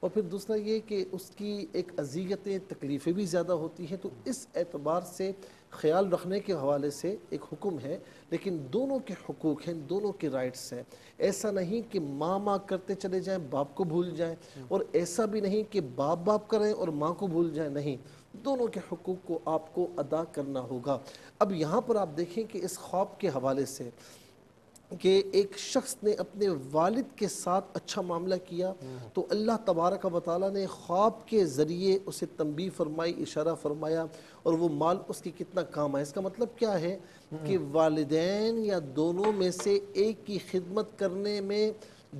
اور پھر دوسرا یہ کہ اس کی ایک اذیتیں تکلیفیں بھی زیادہ ہوتی ہیں. تو اس اعتبار سے خیال رکھنے کے حوالے سے ایک حکم ہے، لیکن دونوں کے حقوق ہیں، دونوں کے رائٹس ہیں. ایسا نہیں کہ ماں کرتے چلے جائیں باپ کو بھول جائیں، اور ایسا بھی نہیں کہ باپ کریں اور ماں کو بھول جائیں. نہیں، دونوں کے حقوق کو آپ کو ادا کرنا ہوگا. اب یہاں پر آپ دیکھیں کہ اس خواب کے حوالے سے کہ ایک شخص نے اپنے والد کے ساتھ اچھا معاملہ کیا تو اللہ تبارک و تعالیٰ نے خواب کے ذریعے اسے تنبیہ فرمائی، اشارہ فرمایا، اور وہ مال اس کی کتنا کام آئے. اس کا مطلب کیا ہے کہ والدین یا دونوں میں سے ایک کی خدمت کرنے میں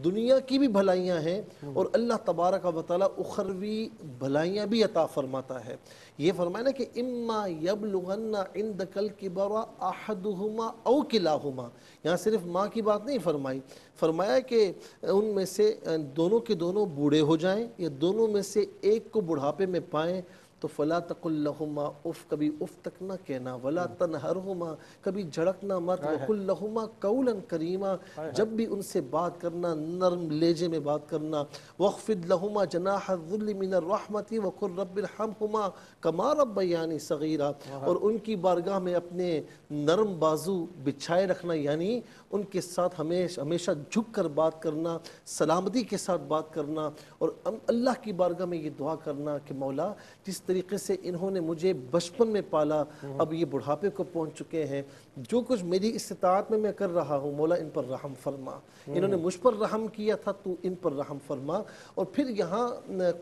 دنیا کی بھی بھلائیاں ہیں، اور اللہ تبارک و تعالیٰ اخروی بھلائیاں بھی عطا فرماتا ہے. یہ فرمایا نا کہ اما یبلغن عندک الکبر احدہما او کلاہما. یہاں صرف ماں کی بات نہیں فرمائی، فرمایا کہ ان میں سے دونوں کے دونوں بوڑھے ہو جائیں یا دونوں میں سے ایک کو بڑھاپے میں پائیں تو فلا تقل لہما اف، کبھی اف تک نہ کہنا، ولا تنہرہما، کبھی جھڑکنا مت، وقل لہما قولا کریما، جب بھی ان سے بات کرنا نرم لہجے میں بات کرنا. واخفض لہما جناح الذل من الرحمۃ وقل رب ارحمہما کما ربیانی صغیرا. اور ان کی بارگاہ میں اپنے نرم بازو بچھائے رکھنا، یعنی ان کے ساتھ ہمیشہ جھک کر بات کرنا، سلامتی کے ساتھ بات کرنا، اور اللہ کی بارگاہ میں یہ دعا کرنا کہ مولا جس طریقے سے انہوں نے مجھے بچپن میں پالا، اب یہ بڑھاپے کو پہنچ چکے ہیں، جو کچھ میری استطاعت میں کر رہا ہوں مولا ان پر رحم فرما. انہوں نے مجھ پر رحم کیا تھا، تو ان پر رحم فرما. اور پھر یہاں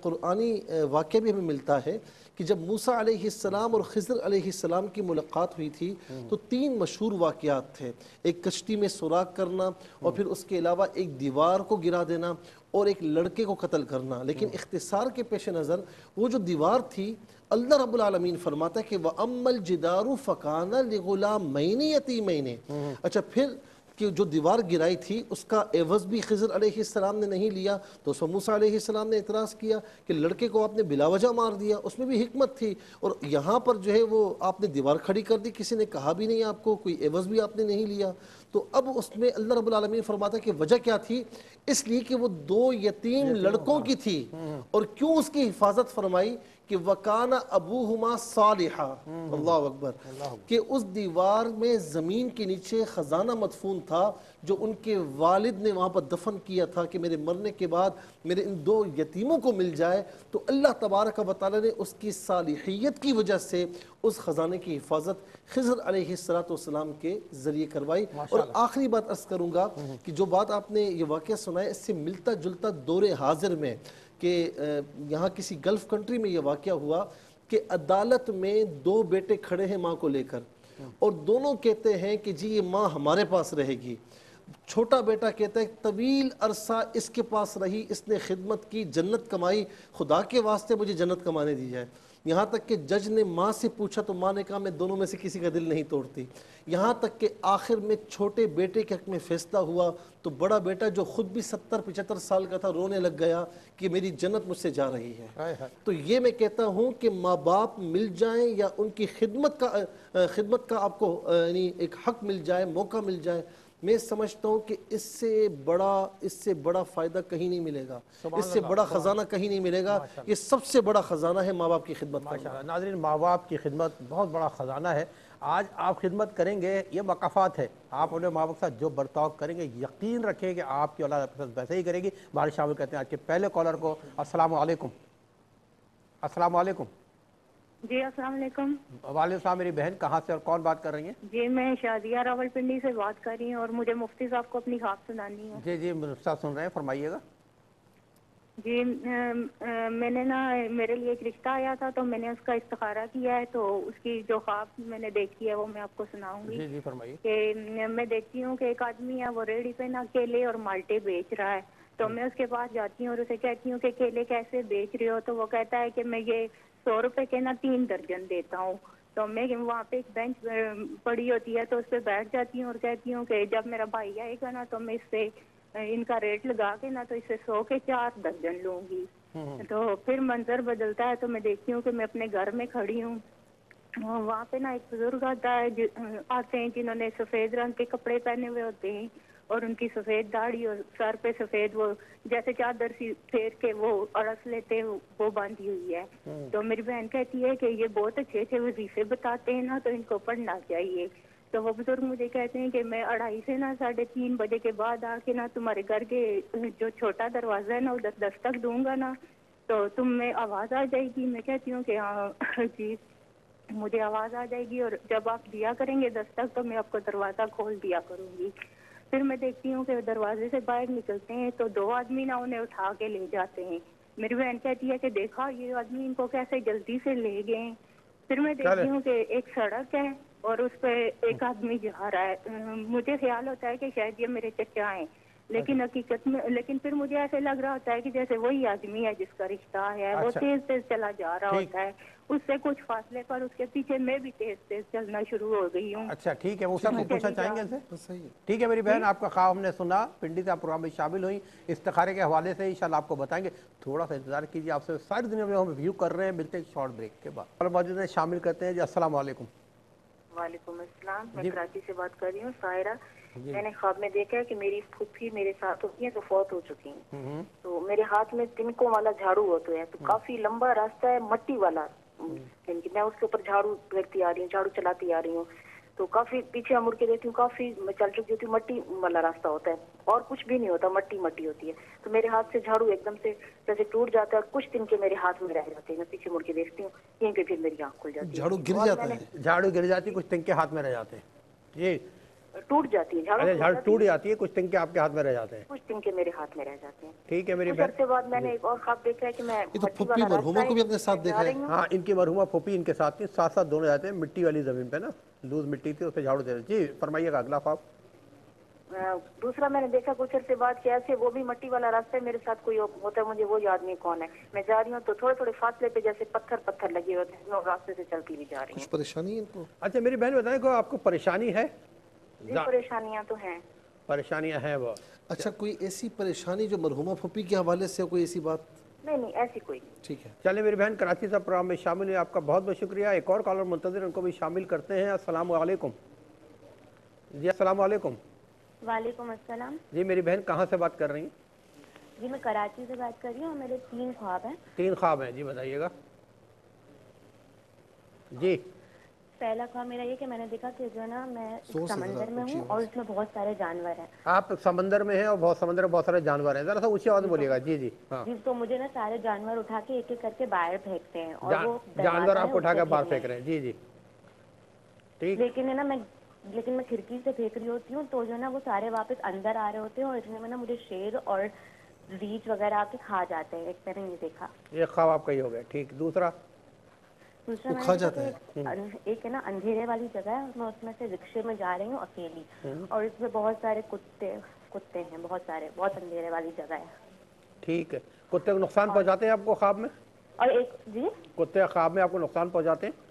قرآنی واقعہ بھی ہمیں ملتا ہے کہ جب موسیٰ علیہ السلام اور خضر علیہ السلام کی ملاقات ہوئی تھی تو 3 مشہور واقعات تھے. ایک کشتی میں سوراخ کرنا، اور پھر اس کے علاوہ ایک دیوار کو گرا دینا، اور ایک لڑکے کو قتل کرنا. لیکن اختصار کے پیش نظر وہ جو دیوار تھی، اللہ رب العالمین فرماتا ہے کہ وَأَمَّا الْجِدَارُ فَكَانَ لِغُلَامَيْنِ يَتِيمَيْنِ. اچھا، پھر کہ جو دیوار گرائی تھی اس کا عوض بھی خضر علیہ السلام نے نہیں لیا، تو اس پر موسیٰ علیہ السلام نے اعتراض کیا کہ لڑکے کو آپ نے بلا وجہ مار دیا، اس میں بھی حکمت تھی، اور یہاں پر جو ہے وہ آپ نے دیوار کھڑی کر دی، کسی نے کہا بھی نہیں آپ کو، کوئی عوض بھی آپ نے نہیں لیا. تو اب اس میں اللہ رب العالمین فرماتا ہے کہ وجہ کیا تھی؟ اس لیے کہ وہ 2 یتیم لڑکوں کی تھی. اور کیوں اس کی حفاظت فرمائی؟ کہ وَكَانَ أَبُوهُمَا صَالِحًا. اللہ اکبر. کہ اس دیوار میں زمین کے نیچے خزانہ مدفون تھا جو ان کے والد نے وہاں پر دفن کیا تھا کہ میرے مرنے کے بعد میرے ان 2 یتیموں کو مل جائے. تو اللہ تبارک و تعالی نے اس کی صالحیت کی وجہ سے اس خزانے کی حفاظت خضر علیہ السلام کے ذریعے کروائی. اور آخری بات عرض کروں گا کہ جو بات آپ نے یہ واقعہ سنایا اس سے ملتا جلتا دور حاضر میں کہ یہاں کسی گلف کنٹری میں یہ واقعہ ہوا کہ عدالت میں 2 بیٹے کھڑے ہیں ماں کو لے کر، اور دونوں کہتے ہیں کہ جی یہ ماں ہمارے پاس رہے گی. چھوٹا بیٹا کہتا ہے طویل عرصہ اس کے پاس رہی، اس نے خدمت کی، جنت کمائی، خدا کے واسطے مجھے جنت کمانے دی جائے. یہاں تک کہ جج نے ماں سے پوچھا تو ماں نے کہا میں دونوں میں سے کسی کا دل نہیں توڑتی. یہاں تک کہ آخر میں چھوٹے بیٹے کے حق میں فیصلہ ہوا تو بڑا بیٹا جو خود بھی 70-75 سال کا تھا رونے لگ گیا کہ میری جنت مجھ سے جا رہی ہے. تو یہ میں کہتا ہوں کہ ماں باپ مل جائیں یا ان کی خدمت کا آپ کو یعنی ایک حق مل جائے، موقع مل جائے، میں سمجھتا ہوں کہ اس سے بڑا فائدہ کہیں نہیں ملے گا، اس سے بڑا خزانہ کہیں نہیں ملے گا. یہ سب سے بڑا خزانہ ہے ماں باپ کی خدمت کرنا. ناظرین، ماں باپ کی خدمت بہت بڑا خزانہ ہے. آج آپ خدمت کریں گے، یہ مقافات ہے. آپ انہیں ماں باپ کے ساتھ جو برتاؤ کریں گے یقین رکھیں کہ آپ کی اولاد آپ کے ساتھ ویسے ہی کرے گی. ہمارے شامل کرتے ہیں آج کے پہلے کالر کو. السلام علیکم. السلام علیکم. جی السلام علیکم. وعلیکم السلام. میری بہن کہاں سے اور کون بات کر رہی ہیں؟ جی میں شادیہ راولپنڈی سے بات کر رہی ہوں اور مجھے مفتی صاحب کو اپنی خواب سنانی ہے. جی صاحب سن رہے ہیں، فرمائیے گا. جی میں نے میرے لیے ایک رشتہ آیا تھا تو میں نے اس کا استخارہ کیا ہے، تو اس کی جو خواب میں نے دیکھی ہے وہ میں آپ کو سناؤں گی. جی فرمائیے. کہ میں دیکھتی ہوں کہ ایک آدمی ہے وہ ریڑھی پہ نا کیلے اور مالٹے بیچ رہا ہے، تو میں اس کے پاس جاتی ہوں اور اسے کہتی ہوں کہ کیلے کیسے بیچ رہے ہو؟ تو وہ کہتا ہے کہ میں یہ 100 روپے کے نا 3 درجن دیتا ہوں. تو میں وہاں پہ ایک بینچ پڑی ہوتی ہے تو اس پہ بیٹھ جاتی ہوں اور کہتی ہوں کہ جب میرا بھائی آئے گا نا تو میں اس سے ان کا ریٹ لگا کے نا تو اس سے 100 کے 4 درجن لوں گی. تو پھر منظر بدلتا ہے تو میں دیکھتی ہوں کہ میں اپنے گھر میں کھڑی ہوں، وہاں پہ نا ایک بزرگ آتے ہیں جنہوں نے سفید رنگ کے کپڑے پہنے ہوئے ہوتے ہیں، اور ان کی سفید داڑھی اور سر پہ سفید وہ جیسے چادر سی پھیر کے وہ اڑس لیتے وہ باندھی ہوئی ہے. تو میری بہن کہتی ہے کہ یہ بہت اچھے اچھے وظیفے بتاتے ہیں نا تو ان کو پڑھنا چاہیے. تو وہ بزرگ مجھے کہتے ہیں کہ میں 2:30 سے نا 3:30 بجے کے بعد آ کے نا تمہارے گھر کے جو چھوٹا دروازہ ہے نا ادھر دستک دوں گا نا تو تم میں آواز آ جائے گی. میں کہتی ہوں کہ ہاں جی مجھے آواز آ جائے گی اور جب آپ دیا کریں گے دستک تو میں آپ کو دروازہ کھول دیا کروں گی. پھر میں دیکھتی ہوں کہ دروازے سے باہر نکلتے ہیں تو 2 آدمی نا انہیں اٹھا کے لے جاتے ہیں. میری بہن کہتی ہے کہ دیکھا یہ آدمی ان کو کیسے جلدی سے لے گئے. پھر میں چلے دیکھتی ہوں کہ ایک سڑک ہے اور اس پہ ایک آدمی جا رہا ہے. مجھے خیال ہوتا ہے کہ شاید یہ میرے چچا ہیں لیکن حقیقت میں لیکن پھر مجھے ایسے لگ رہا ہوتا ہے کہ جیسے وہی آدمی ہے جس کا رشتہ ہے. وہ اچھا تیز تیز چلا جا رہا ٹھیک. ہوتا ہے. اس سے کچھ فاصلے پر اس کے پیچھے میں بھی تیز تیز چلنا شروع ہو گئی ہوں. اچھا ٹھیک ہے، وہ سب میں کو پوچھنا چلی چاہیں جا گے ان سے؟ بس صحیح ہے. ٹھیک ہے میری جی بہن، آپ کا خواب ہم نے سنا، پنڈی سے آپ پروگرام میں شامل ہوئی، استخارے کے حوالے سے انشاءاللہ آپ کو بتائیں گے. تھوڑا سا انتظار کیجیے، آپ سے ساری دنیا میں ہم ویو کر رہے ہیں. ملتے ہیں شارٹ بریک کے بعد. اور موجود ہیں، شامل کرتے ہیں جی. السلام علیکم. وعلیکم السلام. میں جی کراچی سے بات کر رہی ہوں، سائرہ. جی. میں نے خواب میں دیکھا ہے کہ میری پھوپھی میرے ساتھ ہوتی ہیں تو فوت ہو چکی ہیں. ہوں تو میرے ہاتھ میں تنکوں والا جھاڑو ہوتا ہے تو کافی لمبا راستہ ہے مٹی والا. یعنی کہ میں اس کے اوپر جھاڑو پھیرتی آ رہی ہوں، جھاڑو چلاتی آ رہی ہوں. تو کافی پیچھے مڑ کے دیکھتی ہوں، کافی میں چل چکی ہوتی ہوں. مٹی والا راستہ ہوتا ہے اور کچھ بھی نہیں ہوتا، مٹی مٹی ہوتی ہے. تو میرے ہاتھ سے جھاڑو ایک دم سے جیسے ٹوٹ جاتا ہے اور کچھ تنکے میرے ہاتھ میں رہ جاتے ہیں. میں پیچھے مڑ کے دیکھتی ہوں، یہیں پہ پھر میری آنکھ کھل جاتی جھاڑو ہے. گر اور میں جاتا نے ہے. جھاڑو گر جاتی، کچھ تنکے ہاتھ میں رہ جاتے ہیں جی. ٹوٹ جاتی ہے، جھاڑو اچھا ٹوٹ جھاڑو جاتی ٹوٹ ہے، جاتی ہے، کچھ تنکے آپ کے ہاتھ میں رہ جاتے ہیں. کچھ تنکے میرے ہاتھ میں رہ جاتے ہیں. ٹھیک ہے میری کچھ بہن. عرصے بعد میں نے جی ایک اور خواب دیکھا ہے کہ میں یہ تو مٹی پھپھی والا راستہ مرحوما ہے، کو بھی اپنے میں ساتھ جا دیکھا ہے. رہی ہوں. ہاں، ان کی مرحومہ پھوپھی ان کے ساتھ تھی، ساتھ ساتھ دونوں جاتے ہیں مٹی والی زمین پہ نا، لوز مٹی تھی، اس پہ جھاڑو دے رہے. جی فرمائیے گا اگلا خواب. دوسرا میں نے دیکھا کچھ عرصے بعد کہ ایسے وہ بھی مٹی والا راستہ ہے، میرے ساتھ کوئی ہوتا ہے، مجھے وہ یاد نہیں کون ہے. میں جا رہی ہوں تو تھوڑے تھوڑے فاصلے پہ جیسے پتھر پتھر لگے ہوتے ہیں، میں راستے سے چلتی ہوئی جا رہی ہوں. کچھ پریشانی ہے ان کو؟ اچھا میری بہن بتائیں کہ آپ کو پریشانی ہے؟ جی پریشانیاں تو ہیں. پریشانیاں ہیں وہ. اچھا کوئی ایسی پریشانی جو مرحومہ پھپھی کے حوالے سے کوئی ایسی بات؟ نہیں نہیں ایسی کوئی نہیں. ٹھیک ہے. چلیں میری بہن، کراچی سے پروگرام میں شامل ہوئے، آپ کا بہت بہت شکریہ. ایک اور کالر منتظر، ان کو بھی شامل کرتے ہیں. السلام علیکم. جی السلام علیکم. وعلیکم السلام. جی میری بہن کہاں سے بات کر رہی ہیں؟ جی میں کراچی سے بات کر رہی ہوں اور میرے 3 خواب ہیں. 3 خواب ہیں، جی بتائیے گا. جی پہلا خواب میرا یہ کہ میں نے دیکھا کہ جو ہے نا میں ایک زور سے ذرا سمندر میں اونچی ہوں اور آواز. اس میں بہت سارے جانور ہیں. آپ سمندر میں ہیں اور سمندر میں بہت سارے جانور ہیں، ذرا سا اونچی آواز میں جی تو بولیے گا. جی جی ہاں. جی تو مجھے نا سارے جانور اٹھا کے ایک ایک کر کے باہر پھینکتے ہیں اور وہ جانور دروازہ ہے آپ کو اس اٹھا سے کے باہر گھر میں. پھینک رہے ہیں. جی جی ٹھیک. لیکن ہے نا میں کھڑکی سے پھینک رہی ہوتی ہوں تو جو ہے نا وہ سارے واپس اندر آ رہے ہوتے ہیں اور اتنے میں نا مجھے شیر اور ریچھ وغیرہ آ کے کھا جاتے ہیں. ایک میں نے یہ دیکھا. ایک خواب آپ کا ہی ہو گیا. ٹھیک. دوسرا دوسرا وہ میں نے کھا دیکھا جاتا ہے. کہ ایک ہے نا اندھیرے والی جگہ ہے، میں اس میں سے رکشے میں جا رہی ہوں اکیلی اور اس میں بہت سارے کتے ہیں، بہت سارے، بہت اندھیرے والی جگہ ہے. ٹھیک ہے. کتے کو نقصان اور پہنچاتے ہیں آپ کو خواب میں؟ اور ایک جی کتے خواب میں آپ کو نقصان پہنچاتے ہیں؟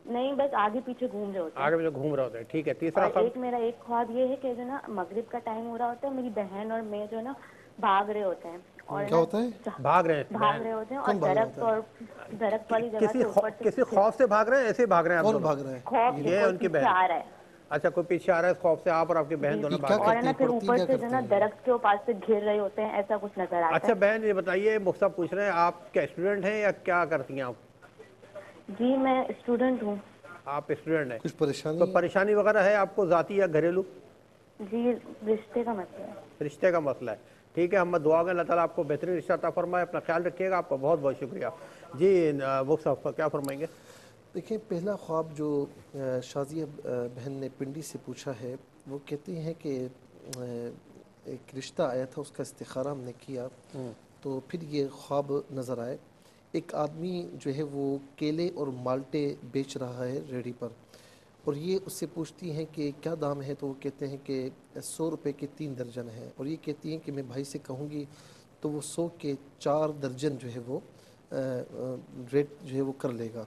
نہیں، بس آگے پیچھے گھوم رہے ہوتے ہیں. آگے مجھے گھوم رہے ہوتے ہیں. ٹھیک ہے. اور تیسرا خواب؟ ایک میرا ایک خواب یہ ہے کہ جو نا مغرب کا ٹائم ہو رہا ہوتا ہے، میری بہن اور میں جو ہے نا بھاگ رہے ہوتے ہیں اور کیا ہوتا ہے؟ بھاگ رہے ہیں بھاگ بہن؟ رہے ہوتے ہیں اور کون بھاگ رہا ہوتا ہے؟ درخت والی جگہ سے اوپر سے کسی خوف سے بھاگ رہے ہیں، ایسے ہی بھاگ رہے ہیں آپ کون دونوں؟ بھاگ رہا ہے؟ خوف سے یہ ہے کوئی ان کی پیچھے بہن. آ رہا ہے. اچھا کوئی پیچھے آ رہا ہے خوف سے، آپ اور آپ کی بہن دونوں جی بھاگ کیا رہے اور ہے ہیں. نا کرتی پھر پڑھتی اوپر کیا سے جو ہے کرتی نا ہیں؟ درخت کے پاس سے گھر رہے ہوتے ہیں، ایسا کچھ نظر آتا اچھا ہے. بہن یہ بتائیے، مختلف پوچھ رہے ہیں، آپ کیا اسٹوڈنٹ ہیں یا کیا کرتی ہیں آپ؟ جی میں اسٹوڈنٹ ہوں. آپ اسٹوڈنٹ ہیں. کچھ کوئی پریشانی ہے؟ پریشانی وغیرہ ہے آپ کو ذاتی یا گھریلو؟ جی رشتے کا مسئلہ ہے. رشتے کا مسئلہ ہے. ٹھیک ہے، ہم دعا کریں اللہ تعالیٰ آپ کو بہترین رشتہ عطا فرمائے. اپنا خیال رکھیے گا. آپ کا بہت بہت شکریہ. جی وہ صاحب کیا فرمائیں گے؟ دیکھیں پہلا خواب جو شازیہ بہن نے پنڈی سے پوچھا ہے، وہ کہتی ہیں کہ ایک رشتہ آیا تھا، اس کا استخارہ ہم نے کیا تو پھر یہ خواب نظر آئے. ایک آدمی جو ہے وہ کیلے اور مالٹے بیچ رہا ہے ریڑھی پر، اور یہ اس سے پوچھتی ہیں کہ کیا دام ہے، تو وہ کہتے ہیں کہ 100 روپے کے 3 درجن ہیں. اور یہ کہتی ہیں کہ میں بھائی سے کہوں گی تو وہ 100 کے 4 درجن جو ہے وہ ریٹ جو ہے وہ کر لے گا.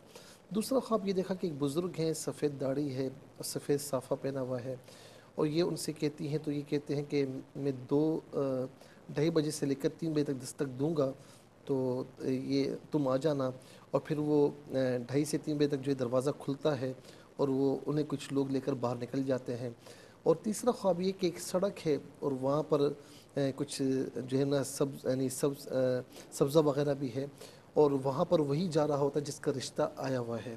دوسرا خواب یہ دیکھا کہ ایک بزرگ ہیں، سفید داڑھی ہے، سفید صافہ پہنا ہوا ہے، اور یہ ان سے کہتی ہیں تو یہ کہتے ہیں کہ میں 2:30 بجے سے لے کر 3 بجے تک دستک دوں گا تو یہ تم آ جانا. اور پھر وہ 2:30 سے 3 بجے تک جو ہے دروازہ کھلتا ہے اور وہ انہیں کچھ لوگ لے کر باہر نکل جاتے ہیں. اور تیسرا خواب یہ کہ ایک سڑک ہے اور وہاں پر کچھ جو ہے نا سبزہ وغیرہ بھی ہے اور وہاں پر وہی جا رہا ہوتا ہے جس کا رشتہ آیا ہوا ہے.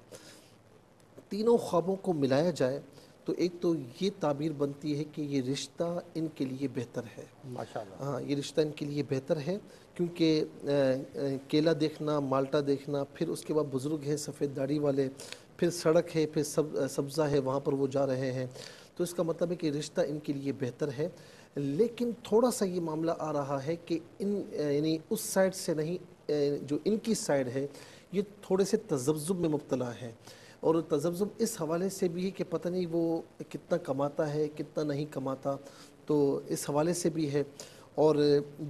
تینوں خوابوں کو ملایا جائے تو ایک تو یہ تعبیر بنتی ہے کہ یہ رشتہ ان کے لیے بہتر ہے. ماشاءاللہ. ہاں یہ رشتہ ان کے لیے بہتر ہے کیونکہ کیلا دیکھنا، مالٹا دیکھنا، پھر اس کے بعد بزرگ ہیں سفید داڑھی والے، پھر سڑک ہے، پھر سبزہ ہے، وہاں پر وہ جا رہے ہیں، تو اس کا مطلب ہے کہ رشتہ ان کے لیے بہتر ہے. لیکن تھوڑا سا یہ معاملہ آ رہا ہے کہ یعنی اس سائڈ سے نہیں، جو ان کی سائڈ ہے یہ تھوڑے سے تذبذب میں مبتلا ہے. اور تذبذب اس حوالے سے بھی ہے کہ پتہ نہیں وہ کتنا کماتا ہے کتنا نہیں کماتا، تو اس حوالے سے بھی ہے. اور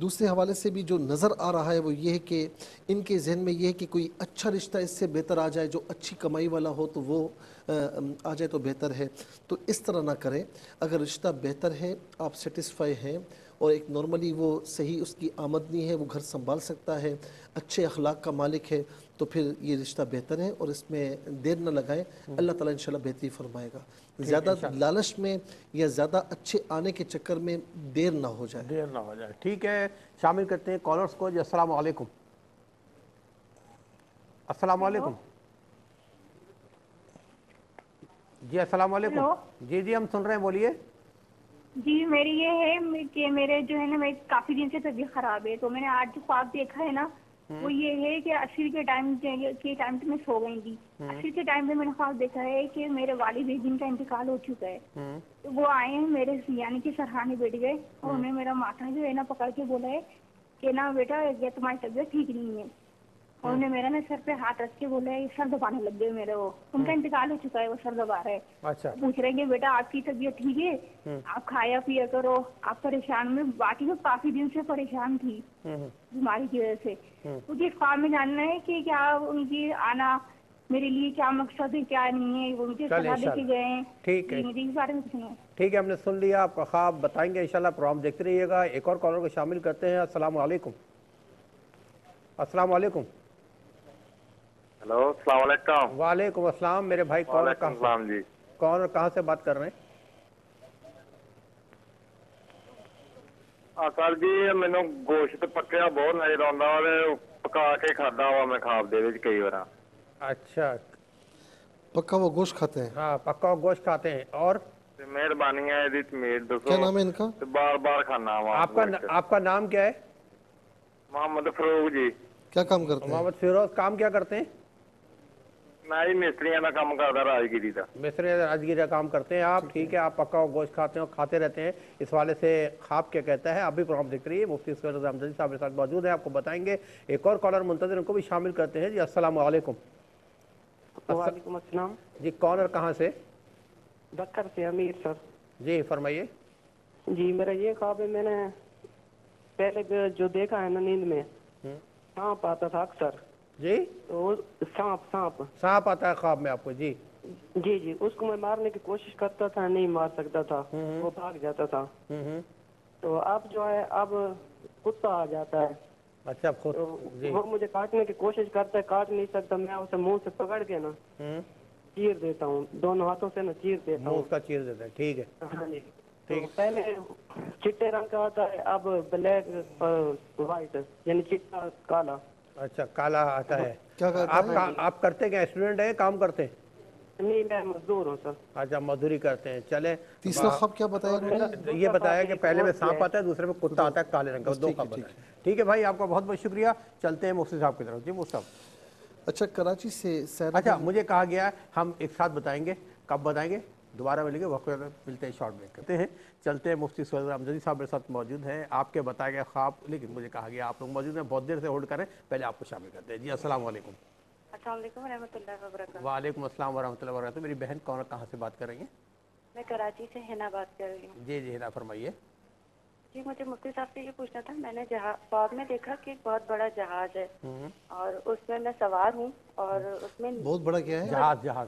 دوسرے حوالے سے بھی جو نظر آ رہا ہے وہ یہ ہے کہ ان کے ذہن میں یہ ہے کہ کوئی اچھا رشتہ اس سے بہتر آ جائے، جو اچھی کمائی والا ہو تو وہ آ جائے تو بہتر ہے. تو اس طرح نہ کریں. اگر رشتہ بہتر ہے، آپ سیٹسفائی ہیں اور ایک نارملی وہ صحیح اس کی آمدنی ہے، وہ گھر سنبھال سکتا ہے، اچھے اخلاق کا مالک ہے، تو پھر یہ رشتہ بہتر ہے اور اس میں دیر نہ لگائیں. اللہ تعالیٰ انشاءاللہ بہتری فرمائے گا. زیادہ لالچ میں یا زیادہ اچھے آنے کے چکر میں دیر نہ ہو جائے. دیر نہ ہو جائے. ٹھیک ہے، شامل کرتے ہیں کالرز کو. جی السلام علیکم. السلام علیکم. جی السلام علیکم. ہیلو. جی ہم سن رہے ہیں، بولیے. جی میری یہ ہے کہ میرے جو ہے نا میں کافی دن سے طبیعت خراب ہے، تو میں نے آج جو خواب دیکھا ہے نا وہ یہ ہے کہ عصر کے ٹائم پہ میں سو گئی تھی. عصر کے ٹائم پہ میں نے خواب دیکھا ہے کہ میرے والد جن کا انتقال ہو چکا ہے، تو وہ آئے ہیں میرے یعنی کہ سرحانے بیٹھ گئے اور انہیں میرا ماتھا جو ہے نا پکڑ کے بولا ہے کہ نا بیٹا یہ تمہاری طبیعت ٹھیک نہیں ہے. اور انہیں میرا نا سر پہ ہاتھ رکھ کے بولا ہے، سر دبانے لگ گئے میرے. وہ ان کا انتقال ہو چکا ہے، وہ سر دبا رہے. اچھا. پوچھ رہے ہیں کہ بیٹا آپ کی طبیعت ٹھیک ہے، آپ کھایا پیا کرو، آپ پریشان میں باقی میں کافی دن سے پریشان تھی بیماری کی وجہ سے. مجھے خواب میں جاننا ہے کہ کیا ان کی آنا میرے لیے کیا مقصد ہے کیا نہیں ہے. وہ مجھے صلاح دے کے گئے ہیں. ٹھیک ہے، مجھے اس بارے میں پوچھنا ہے. ٹھیک ہے، ہم نے سن لیا آپ کا خواب. بتائیں گے انشاءاللہ. پروگرام دیکھتے رہیے گا. ایک اور کالر کو شامل کرتے ہیں. السلام علیکم. السلام علیکم. ہلو السلام علیکم. وعلیکم السلام میرے بھائی. کون اور کہاں سے بات کر رہے ہیں؟ سر جی مینوں گوشت پکیا بہت نظر آਉਂਦਾ اور پکا کے کھادا وا میں خواب دے وچ کئی بار. اچھا، پکا وہ گوشت کھاتے ہیں؟ ہاں پکا گوشت کھاتے ہیں. اور مہربانی ہے دی تمید دسو کیا نام ہے ان کا؟ بار بار کھانا وا. آپ کا نام کیا ہے؟ محمد فروغ جی. کیا کام کرتے ہیں؟ محمد فیروز. کام کیا کرتے ہیں؟ میں جی مستریاں کا کام کرتا راجگیری کا. مستری راجگیری کا کام کرتے ہیں آپ. ٹھیک ہے، آپ پکا گوشت کھاتے ہیں اور کھاتے رہتے ہیں. اس والے سے خواب کیا کہتا ہے آپ بھی پروگرام دیکھ رہی ہے. مفتی اسفیار رضا امجدی صاحب میرے ساتھ موجود ہیں، آپ کو بتائیں گے. ایک اور کالر منتظر، ان کو بھی شامل کرتے ہیں. جی السلام علیکم. وعلیکم السلام. جی کون اور کہاں سے؟ بکر سے امیر سر. جی فرمائیے. جی میرا یہ خواب ہے، میں نے پہلے جو دیکھا ہے نا نیند میں سانپ آتا تھا اکثر. جی تو سانپ آتا ہے خواب میں آپ کو؟ جی جی اس کو میں مارنے کی کوشش کرتا تھا، نہیں مار سکتا تھا، وہ بھاگ جاتا تھا. تو اب جو ہے اب کتا آ جاتا ہے. اچھا خود وہ مجھے کاٹنے کی کوشش کرتا ہے، کاٹ نہیں سکتا. میں اسے منہ سے پکڑ کے نا چیر دیتا ہوں، دونوں ہاتھوں سے نا چیر دیتا ہوں. اس کا چیر دیتا ہے. ٹھیک ہے. ہاں جی. تو پہلے چٹے رنگ کا ہوتا ہے، اب بلیک وائٹ یعنی چٹا کالا. اچھا کالا آتا ہے. کیا کرتا ہے؟ آپ کرتے کیا؟ اسٹوڈنٹ ہے، کام کرتے ہیں؟ نہیں میں مزدور ہوں سر. اچھا مزدوری کرتے ہیں. چلیں تیسرا خواب کیا بتایا؟ یہ بتایا کہ پہلے میں سانپ آتا ہے، دوسرے میں کتا آتا ہے کالے رنگ کا. دو خواب بتائے. ٹھیک ہے بھائی، آپ کا بہت بہت شکریہ. چلتے ہیں مفتی صاحب کی طرف. جی مفتی صاحب. اچھا کراچی سے اچھا مجھے کہا گیا ہم ایک ساتھ بتائیں گے. کب بتائیں گے؟ دوبارہ ملیں گے، وقت ملتے ہیں، شارٹ بریک کرتے ہیں. چلتے ہیں. مفتی اسفیار رضا امجدی صاحب میرے ساتھ موجود ہیں. آپ کے بتائے گئے خواب، لیکن مجھے کہا گیا آپ لوگ موجود ہیں، بہت دیر سے ہولڈ کریں، پہلے آپ کو شامل کرتے ہیں. جی السلام علیکم. السلام علیکم ورحمۃ اللہ وبرکاتہ. وعلیکم السلام ورحمۃ اللہ وبرکاتہ. میری بہن کون کہاں سے بات کر رہی ہیں؟ میں کراچی سے ہنا بات کر رہی ہوں. جی ہنا فرمائیے. جی مجھے مفتی صاحب سے یہ پوچھنا تھا، میں نے خواب میں دیکھا کہ ایک بہت بڑا جہاز ہے اور اس میں سوار ہوں اور اس میں بہت بڑا کیا ہے؟ جہاز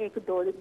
1-2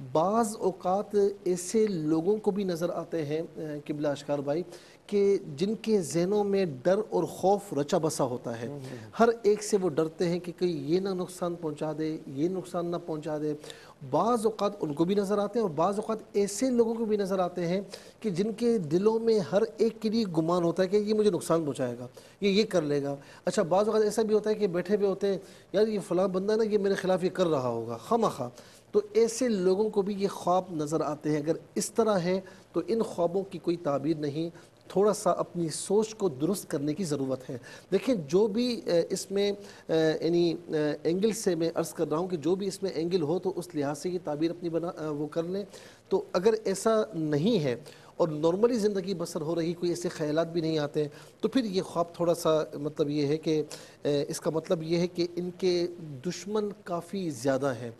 بعض اوقات ایسے لوگوں کو بھی نظر آتے ہیں قبلہ اشکار بھائی کہ جن کے ذہنوں میں ڈر اور خوف رچا بسا ہوتا ہے، ہر ایک سے وہ ڈرتے ہیں کہ کہیں یہ نہ نقصان پہنچا دے، یہ نقصان نہ پہنچا دے۔ بعض اوقات ان کو بھی نظر آتے ہیں اور بعض اوقات ایسے لوگوں کو بھی نظر آتے ہیں کہ جن کے دلوں میں ہر ایک کے لیے گمان ہوتا ہے کہ یہ مجھے نقصان پہنچائے گا، یہ کر لے گا۔ اچھا بعض اوقات ایسا بھی ہوتا ہے کہ بیٹھے ہوئے ہوتے ہیں، یار یہ فلاں بندہ نا یہ میرے خلاف یہ کر رہا ہوگا خواہ، تو ایسے لوگوں کو بھی یہ خواب نظر آتے ہیں۔ اگر اس طرح ہے تو ان خوابوں کی کوئی تعبیر نہیں، تھوڑا سا اپنی سوچ کو درست کرنے کی ضرورت ہے۔ دیکھیں جو بھی اس میں یعنی اینگل سے میں عرض کر رہا ہوں کہ جو بھی اس میں اینگل ہو تو اس لحاظ سے یہ تعبیر اپنی وہ کر لیں۔ تو اگر ایسا نہیں ہے اور نارملی زندگی بسر ہو رہی، کوئی ایسے خیالات بھی نہیں آتے، تو پھر یہ خواب تھوڑا سا مطلب یہ ہے کہ اس کا مطلب یہ ہے کہ ان کے دشمن کافی زیادہ ہیں۔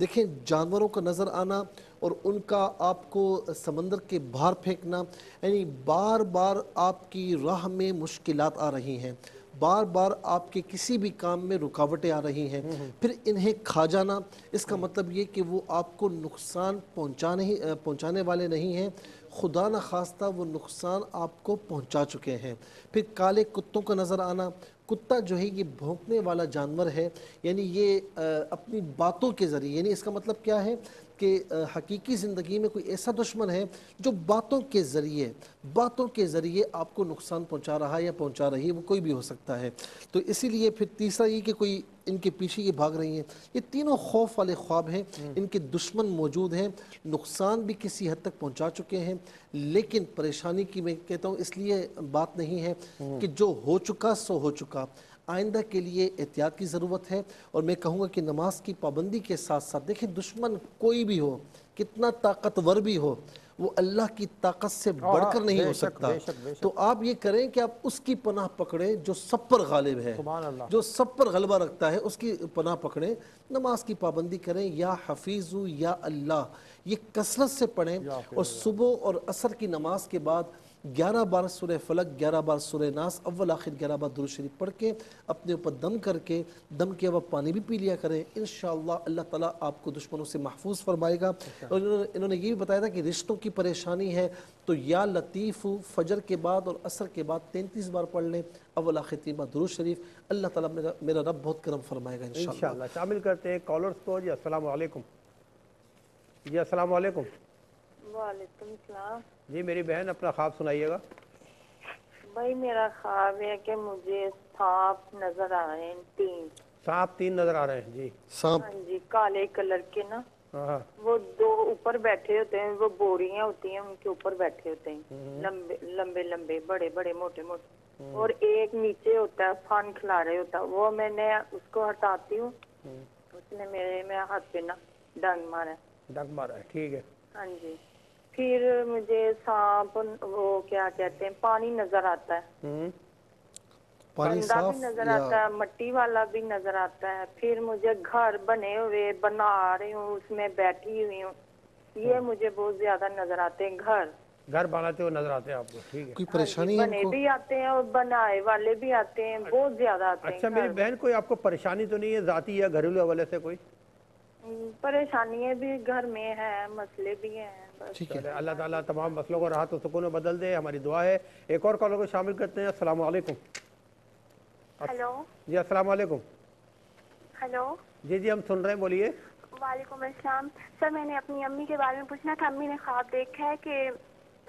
دیکھیں جانوروں کا نظر آنا اور ان کا آپ کو سمندر کے باہر پھینکنا، یعنی بار بار آپ کی راہ میں مشکلات آ رہی ہیں، بار بار آپ کے کسی بھی کام میں رکاوٹیں آ رہی ہیں، پھر انہیں کھا جانا، اس کا مطلب یہ کہ وہ آپ کو نقصان پہنچانے والے نہیں ہیں، خدا نخواستہ وہ نقصان آپ کو پہنچا چکے ہیں۔ پھر کالے کتوں کا نظر آنا، کتا جو ہے یہ بھونکنے والا جانور ہے، یعنی یہ اپنی باتوں کے ذریعے، یعنی اس کا مطلب کیا ہے کہ حقیقی زندگی میں کوئی ایسا دشمن ہے جو باتوں کے ذریعے آپ کو نقصان پہنچا رہا ہے یا پہنچا رہی ہے، وہ کوئی بھی ہو سکتا ہے۔ تو اسی لیے پھر تیسرا یہ کہ کوئی ان کے پیچھے یہ بھاگ رہی ہیں۔ یہ تینوں خوف والے خواب ہیں، ان کے دشمن موجود ہیں، نقصان بھی کسی حد تک پہنچا چکے ہیں، لیکن پریشانی کی میں کہتا ہوں اس لیے بات نہیں ہے کہ جو ہو چکا سو ہو چکا، آئندہ کے لیے احتیاط کی ضرورت ہے۔ اور میں کہوں گا کہ نماز کی پابندی کے ساتھ ساتھ دیکھیں دشمن کوئی بھی ہو، کتنا طاقتور بھی ہو، وہ اللہ کی طاقت سے بڑھ کر نہیں ہو سکتا۔ تو آپ یہ کریں کہ آپ اس کی پناہ پکڑیں جو سب پر غالب ہے، جو سب پر غلبہ رکھتا ہے، اس کی پناہ پکڑیں، نماز کی پابندی کریں، یا حفیظ یا اللہ یہ کثرت سے پڑھیں، اور صبح اور عصر کی نماز کے بعد 11 بار سورہ فلق، 11 بار سورہ ناس، اول آخر 11 بار درود شریف پڑھ کے اپنے اوپر دم کر کے، دم کے بعد پانی بھی پی لیا کریں، انشاءاللہ اللہ تعالیٰ آپ کو دشمنوں سے محفوظ فرمائے گا۔ اور انہوں نے یہ بھی بتایا تھا کہ رشتوں کی پریشانی ہے تو یا لطیف فجر کے بعد اور عصر کے بعد 33 بار پڑھ لیں، اول آخر 3 بار درود شریف، اللہ تعالیٰ میرا رب بہت کرم فرمائے گا انشاءاللہ۔ شامل کرتے ہیں کالرز کو۔ جی السلام علیکم۔ جی السلام علیکم۔ وعلیکم السلام۔ جی میری بہن اپنا خواب سنائیے گا۔ بھائی میرا خواب ہے کہ مجھے سانپ نظر آ رہے ہیں، 3 سانپ 3 نظر آ رہے ہیں۔ جی سانپ، ہاں جی، کالے کلر کے نا، ہاں وہ 2 اوپر بیٹھے ہوتے ہیں، وہ بوریاں ہوتی ہیں ان کے اوپر بیٹھے ہوتے ہیں، لمبے لمبے لمبے، بڑے بڑے موٹے موٹے، اور ایک نیچے ہوتا ہے فن کھلا رہے ہوتا ہے، وہ میں نے اس کو ہٹاتی ہوں، اس نے میرے ہاتھ پہ نا ڈنگ مارا ہے۔ ٹھیک ہے۔ ہاں جی، پھر مجھے سانپ، وہ کیا کہتے ہیں، پانی نظر آتا ہے، پانی گندا صاف بھی نظر آتا ہے، مٹی والا بھی نظر آتا ہے، پھر مجھے گھر بنے ہوئے بنا رہی ہوں، اس میں بیٹھی ہوئی ہوں، یہ مجھے بہت زیادہ نظر آتے ہیں، گھر بناتے ہوئے نظر آتے ہیں آپ کو۔ ٹھیک ہے۔ کوئی پریشانی ہے بنے بھی آتے ہیں اور بنائے والے بھی آتے ہیں، بہت زیادہ آتے ہیں۔ اچھا میری بہن کوئی آپ کو پریشانی تو نہیں ہے ذاتی یا گھریلو حوالے سے کوئی؟ پریشانیاں بھی گھر میں ہیں، مسئلے بھی ہیں، بس۔ اللہ تعالیٰ تمام مسئلوں کو راحت و سکون میں بدل دے، ہماری دعا ہے۔ ایک اور کالر کو شامل کرتے ہیں۔ السلام علیکم۔ ہیلو۔ جی السلام علیکم۔ ہیلو۔ جی ہم سن رہے ہیں، بولیے۔ وعلیکم السلام سر، میں نے اپنی امی کے بارے میں پوچھنا تھا۔ امی نے خواب دیکھا ہے کہ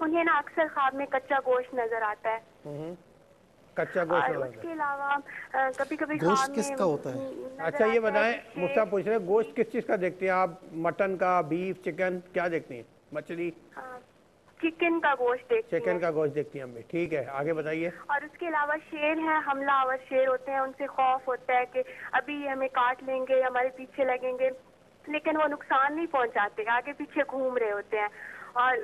انہیں نا اکثر خواب میں کچا گوشت نظر آتا ہے، کچا گوشت اور اس کے علاوہ کبھی کبھی گوشت کس کا ہوتا ہے؟ اچھا یہ بتائیں، مجھ سے پوچھ رہے ہیں گوشت کس چیز کا دیکھتے ہیں آپ؟ مٹن کا، بیف، چکن، کیا دیکھتے ہیں؟ مچھلی؟ چکن کا گوشت دیکھتی ہیں۔ چکن کا گوشت دیکھتی ہیں امی۔ ٹھیک ہے، آگے بتائیے۔ اور اس کے علاوہ شیر ہیں، حملہ آور شیر ہوتے ہیں، ان سے خوف ہوتا ہے کہ ابھی یہ ہمیں کاٹ لیں گے، ہمارے پیچھے لگیں گے، لیکن وہ نقصان نہیں پہنچاتے، آگے پیچھے گھوم رہے ہوتے ہیں۔ اور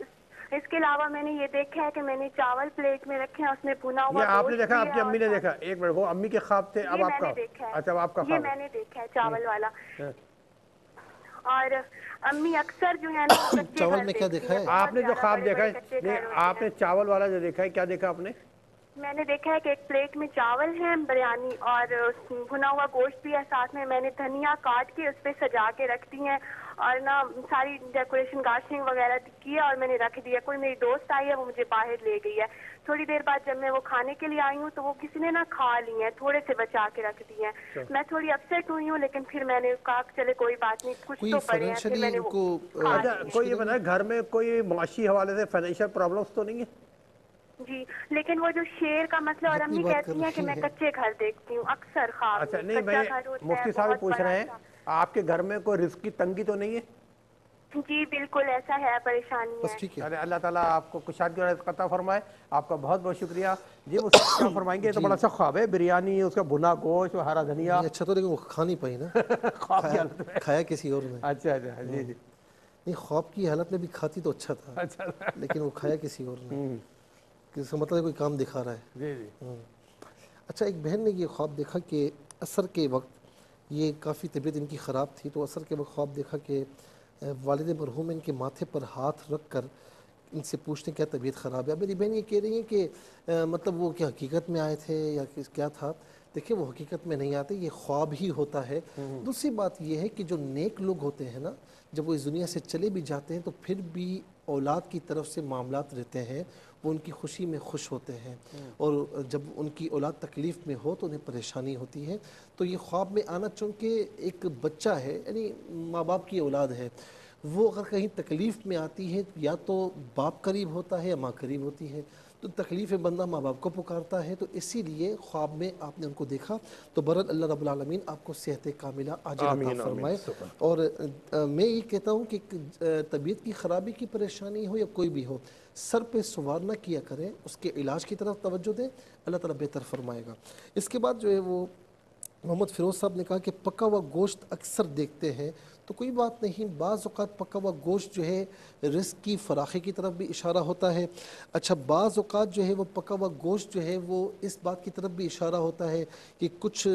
اس کے علاوہ میں نے یہ دیکھا ہے کہ میں نے چاول پلیٹ میں رکھے ہیں، اس میں بھنا ہوا یہ آپ نے دیکھا، آپ کی امی نے دیکھا؟ ایک منٹ، وہ امی کے خواب تھے، اب آپ کا؟ اچھا اب آپ کا خواب؟ یہ میں نے دیکھا ہے چاول والا۔ اور امی اکثر جو ہے نا چاول میں کیا دیکھا ہے؟ آپ نے جو خواب دیکھا ہے، نہیں آپ نے چاول والا جو دیکھا ہے، کیا دیکھا آپ نے؟ میں نے دیکھا ہے کہ ایک پلیٹ میں چاول ہے، بریانی اور بھنا ہوا گوشت بھی ہے، ساتھ میں نے دھنیا کاٹ کے اس پہ سجا کے رکھ دی ہیں، اور نا ساری ڈیکوریشن گارڈننگ وغیرہ کی ہے اور میں نے رکھ دیا. کوئی میری دوست آئی ہے وہ مجھے باہر لے گئی ہے. تھوڑی دیر بعد جب میں وہ کھانے کے لیے آئی ہوں تو وہ کسی نے نا کھا لی ہیں, تھوڑے سے بچا کے رکھ دی ہیں. میں تھوڑی اپسیٹ ہوئی ہوں, لیکن پھر میں نے کہا چلے کوئی بات نہیں, کچھ تو پڑے ہیں. پھر میں نے کوئی یہ بتائیں گھر میں کوئی معاشی حوالے سے فائنینشیل پرابلمس تو نہیں ہے؟ جی, لیکن وہ جو شیر کا مسئلہ, اور امی کہتی ہیں کہ میں کچے گھر دیکھتی ہوں اکثر خواب. اچھا نہیں, میں مفتی صاحب پوچھ رہے ہیں آپ کے گھر میں کوئی رزق کی تنگی تو نہیں ہے؟ جی بالکل ایسا ہے, پریشانی ہے. ارے اللہ تعالیٰ آپ کو کشادگی اور رزق عطا فرمائے. آپ کا بہت بہت شکریہ. جی وہ کیا فرمائیں گے؟ تو بڑا اچھا خواب ہے, بریانی, اس کا بھنا گوشت, ہرا دھنیا. اچھا تو لیکن وہ کھا نہیں پائی نا, خواب کی حالت میں کھایا کسی اور نے. اچھا اچھا جی جی. نہیں, خواب کی حالت میں بھی کھاتی تو اچھا تھا, لیکن وہ کھایا کسی اور نے. اس کا مطلب کوئی کام دکھا رہا ہے. جی جی. اچھا, ایک بہن نے یہ خواب دیکھا کہ عصر کے وقت, یہ کافی طبیعت ان کی خراب تھی, تو عصر کے وقت خواب دیکھا کہ والد مرحوم ان کے ماتھے پر ہاتھ رکھ کر ان سے پوچھتے کیا طبیعت خراب ہے. اب میری بہن یہ کہہ رہی ہیں کہ مطلب وہ کیا حقیقت میں آئے تھے یا کیا تھا. دیکھیں وہ حقیقت میں نہیں آتے, یہ خواب ہی ہوتا ہے. دوسری بات یہ ہے کہ جو نیک لوگ ہوتے ہیں نا, جب وہ اس دنیا سے چلے بھی جاتے ہیں تو پھر بھی اولاد کی طرف سے معاملات رہتے ہیں, وہ ان کی خوشی میں خوش ہوتے ہیں, اور جب ان کی اولاد تکلیف میں ہو تو انہیں پریشانی ہوتی ہے. تو یہ خواب میں آنا, چونکہ ایک بچہ ہے یعنی ماں باپ کی اولاد ہے, وہ اگر کہیں تکلیف میں آتی ہے یا تو باپ قریب ہوتا ہے یا ماں قریب ہوتی ہے, تو تکلیف بندہ ماں باپ کو پکارتا ہے. تو اسی لیے خواب میں آپ نے ان کو دیکھا. تو برحال اللہ رب العالمین آپ کو صحت کاملہ عاجلہ عطا فرمائے. اور میں یہ کہتا ہوں کہ طبیعت کی خرابی کی پریشانی ہو یا کوئی بھی ہو, سر پہ سوار نہ کیا کریں, اس کے علاج کی طرف توجہ دیں, اللہ تعالیٰ بہتر فرمائے گا. اس کے بعد جو ہے وہ محمد فیروز صاحب نے کہا کہ پکا ہوا گوشت اکثر دیکھتے ہیں, تو کوئی بات نہیں, بعض اوقات پکا ہوا گوشت جو ہے رزق کی فراخی کی طرف بھی اشارہ ہوتا ہے. اچھا, بعض اوقات جو ہے وہ پکا ہوا گوشت جو ہے وہ اس بات کی طرف بھی اشارہ ہوتا ہے کہ کچھ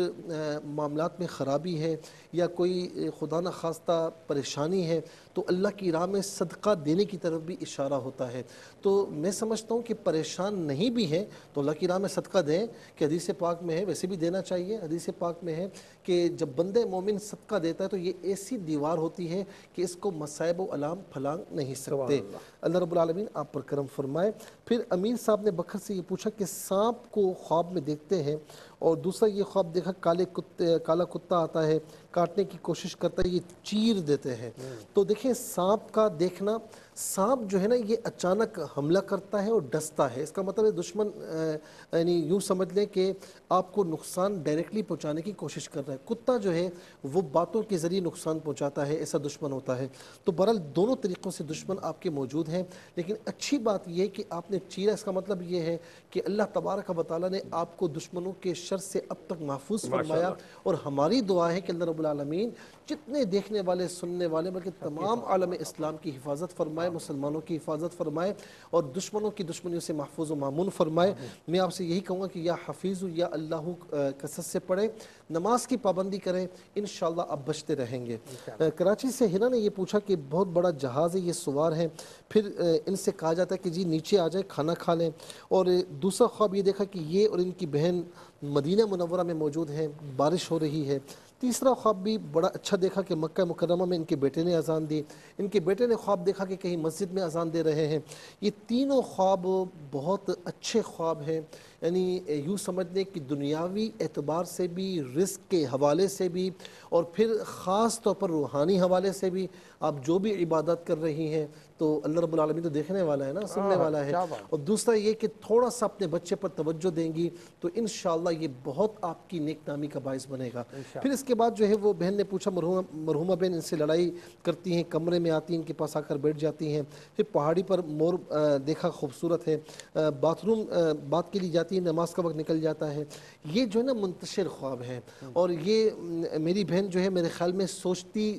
معاملات میں خرابی ہے یا کوئی خدا نخواستہ پریشانی ہے, تو اللہ کی راہ میں صدقہ دینے کی طرف بھی اشارہ ہوتا ہے. تو میں سمجھتا ہوں کہ پریشان نہیں بھی ہے تو اللہ کی راہ میں صدقہ دیں, کہ حدیث پاک میں ہے, ویسے بھی دینا چاہیے. حدیث پاک میں ہے کہ جب بندے مومن صدقہ دیتا ہے تو یہ ایسی دیوار ہوتی ہے کہ اس کو مصائب و علام پھلانگ نہیں سکتے. اللہ رب العالمین آپ پر کرم فرمائے. پھر امیر صاحب نے بکر سے یہ پوچھا کہ سانپ کو خواب میں دیکھتے ہیں, اور دوسرا یہ خواب دیکھا کالا کتا آتا ہے, کاٹنے کی کوشش کرتا ہے, یہ چیر دیتے ہیں. تو دیکھیں سانپ کا دیکھنا, سانپ جو ہے نا یہ اچانک حملہ کرتا ہے اور ڈستا ہے, اس کا مطلب ہے دشمن یعنی یوں سمجھ لیں کہ آپ کو نقصان ڈائریکٹلی پہنچانے کی کوشش کر رہا ہے. کتا جو ہے وہ باتوں کے ذریعے نقصان پہنچاتا ہے, ایسا دشمن ہوتا ہے. تو برحال دونوں طریقوں سے دشمن آپ کے موجود ہیں, لیکن اچھی بات یہ ہے کہ آپ نے چیرا, اس کا مطلب یہ ہے کہ اللہ تبارک و تعالیٰ نے آپ کو دشمنوں کے شر سے اب تک محفوظ فرمایا. اور ہماری دعا ہے کہ اللہ رب العالمین جتنے دیکھنے والے سننے والے بلکہ تمام عالم اسلام کی حفاظت فرمائے, مسلمانوں کی حفاظت فرمائے, اور دشمنوں کی دشمنیوں سے محفوظ و مامون فرمائے. میں آپ سے یہی کہوں گا کہ یا حفیظ یا اللہ کثرت سے پڑھیں, نماز کی پابندی کریں, انشاءاللہ آپ بچتے رہیں گے. کراچی سے ہنا نے یہ پوچھا کہ بہت بڑا جہاز ہے, یہ سوار ہیں, پھر ان سے کہا جاتا ہے کہ جی نیچے آ جائیں کھانا کھا لیں. اور دوسرا خواب یہ دیکھا کہ یہ اور ان کی بہن مدینہ منورہ میں موجود ہیں, بارش ہو رہی ہے. تیسرا خواب بھی بڑا اچھا دیکھا کہ مکہ مکرمہ میں ان کے بیٹے نے اذان دی. ان کے بیٹے نے خواب دیکھا کہ کہیں مسجد میں اذان دے رہے ہیں. یہ تینوں خواب بہت اچھے خواب ہیں, یعنی یوں سمجھ لیں کہ دنیاوی اعتبار سے بھی, رزق کے حوالے سے بھی, اور پھر خاص طور پر روحانی حوالے سے بھی. آپ جو بھی عبادت کر رہی ہیں تو اللہ رب العالمین تو دیکھنے والا ہے نا, سننے والا ہے. اور دوسرا یہ کہ تھوڑا سا اپنے بچے پر توجہ دیں گی تو انشاءاللہ یہ بہت آپ کی نیک نامی کا باعث بنے گا. پھر اس کے بعد جو ہے وہ بہن نے پوچھا, مرحومہ بہن ان سے لڑائی کرتی ہیں, کمرے میں آتی ہیں, ان کے پاس آ کر بیٹھ جاتی ہیں. پھر پہاڑی پر مور دیکھا, خوبصورت ہے, باتھ روم بات کے لیے جاتی ہیں, نماز کا وقت نکل جاتا ہے. یہ جو ہے نا منتشر خواب ہیں, اور یہ میری بہن جو ہے میرے خیال میں سوچتی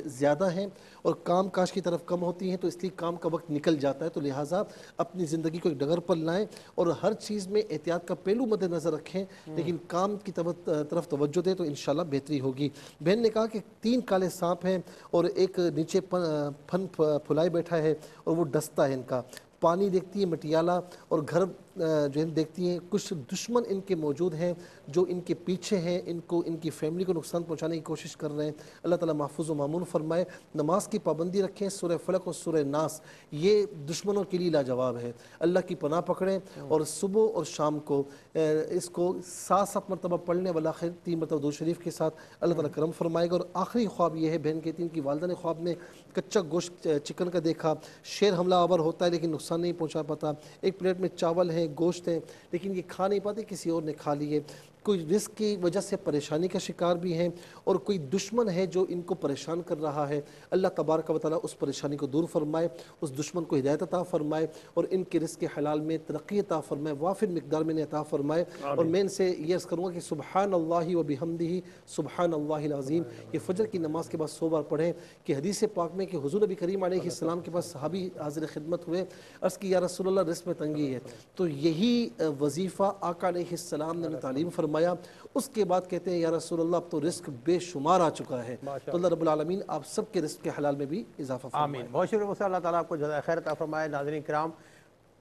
زیادہ ہیں اور کام کاج کی طرف کم ہوتی ہیں, تو اس لیے کام کا وقت نکل جاتا ہے. تو لہٰذا اپنی زندگی کو ایک ڈگر پر لائیں اور ہر چیز میں احتیاط کا پہلو مد نظر رکھیں, لیکن کام کی طرف توجہ دیں تو انشاءاللہ بہتری ہوگی. بہن نے کہا کہ 3 کالے سانپ ہیں اور ایک نیچے پھن پھلائے بیٹھا ہے اور وہ ڈستا ہے ان کا. پانی دیکھتی ہے مٹیالہ, اور گھر جو ہے دیکھتی ہیں کچھ دشمن ان کے موجود ہیں جو ان کے پیچھے ہیں، ان کی فیملی کو نقصان پہنچانے کی کوشش کر رہے ہیں۔ اللہ تعالیٰ محفوظ و معمون فرمائے، نماز کی پابندی رکھیں، سورہ فلق اور سورہ ناس یہ دشمنوں کے لیے لاجواب ہے، اللہ کی پناہ پکڑیں اور صبح اور شام کو اس کو 7 مرتبہ پڑھنے والا 3 مرتبہ درود شریف کے ساتھ اللہ تعالیٰ کرم فرمائے گا۔ اور آخری خواب یہ ہے، بہن کہتی ہیں کہ والدہ نے خواب میں کچا گوشت چکن کا دیکھا، شیر حملہ آور ہوتا ہے لیکن نقصان نہیں پہنچا پاتا، ایک پلیٹ میں چاول ہیں، گوشت ہیں، لیکن یہ کھا نہیں پاتے، کسی اور نے کھا لیے، کوئی رزق کی وجہ سے پریشانی کا شکار بھی ہیں، اور کوئی دشمن ہے جو ان کو پریشان کر رہا ہے۔ اللہ تبارک و تعالیٰ اس پریشانی کو دور فرمائے، اس دشمن کو ہدایت عطا فرمائے، اور ان کے رزق حلال میں ترقی عطا فرمائے، وافر مقدار میں عطا فرمائے۔ اور میں ان سے یہ عرض کروں گا کہ سبحان اللہ و بحمدہ سبحان اللہ العظیم یہ فجر کی نماز کے بعد 100 بار پڑھیں، کہ حدیث پاک میں کہ حضور نبی کریم علیہ السلام کے پاس صحابی حاضر خدمت ہوئے، عرض کی یا رسول اللہ رزق میں تنگی ہے، تو یہی وظیفہ آقا علیہ السلام نے تعلیم فرمایا۔ اس کے بعد کہتے ہیں یا رسول اللہ اب تو رزق بے شمار آ چکا ہے، تو اللہ رب العالمین آپ سب کے رزق کے حلال میں بھی اضافہ فرمائے۔ آمین، بہت شکریہ موسیٰ، اللہ تعالیٰ آپ کو جزائے خیر عطا فرمائے۔ ناظرین کرام،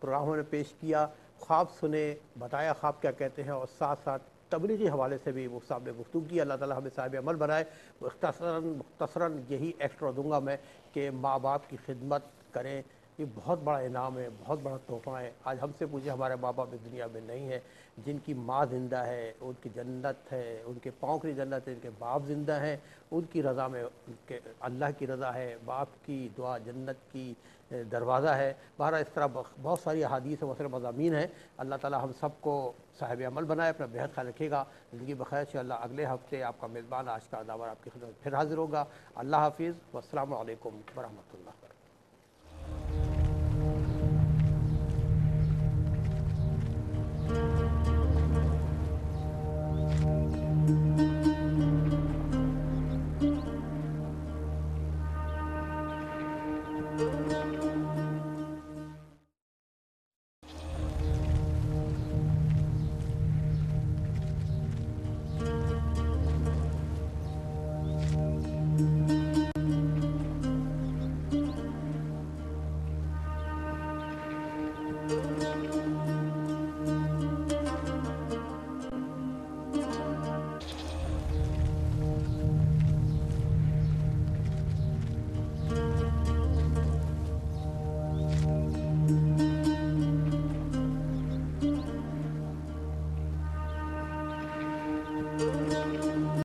پروگرام نے پیش کیا، خواب سنے، بتایا خواب کیا کہتے ہیں، اور ساتھ ساتھ تبلیغی حوالے سے بھی وہ صاحب نے گفتگو کی۔ اللہ تعالیٰ ہمیں صاحب عمل بنائے۔ مختصراً یہی ایکسٹرا دوں گا میں کہ ماں باپ کی خدمت کریں، یہ بہت بڑا انعام ہے، بہت بڑا تحفہ ہے۔ آج ہم سے پوچھے ہمارے ماں باپ اس دنیا میں نہیں ہے، جن کی ماں زندہ ہے ان کی جنت ہے، ان کے پاؤں کی جنت ہے، ان کے باپ زندہ ہیں ان کی رضا میں ان کے اللہ کی رضا ہے، باپ کی دعا جنت کی دروازہ ہے۔ بہرحال اس طرح بہت ساری احادیث و مضامین ہیں۔ اللہ تعالیٰ ہم سب کو صاحب عمل بنائے، اپنا بہت خیال رکھے گا۔ زندگی بخیر، انشاءاللہ اگلے ہفتے آپ کا میزبان آج کا داور آپ کی خدمت پھر حاضر ہوگا۔ اللہ حافظ، والسلام علیکم ورحمۃ اللہ۔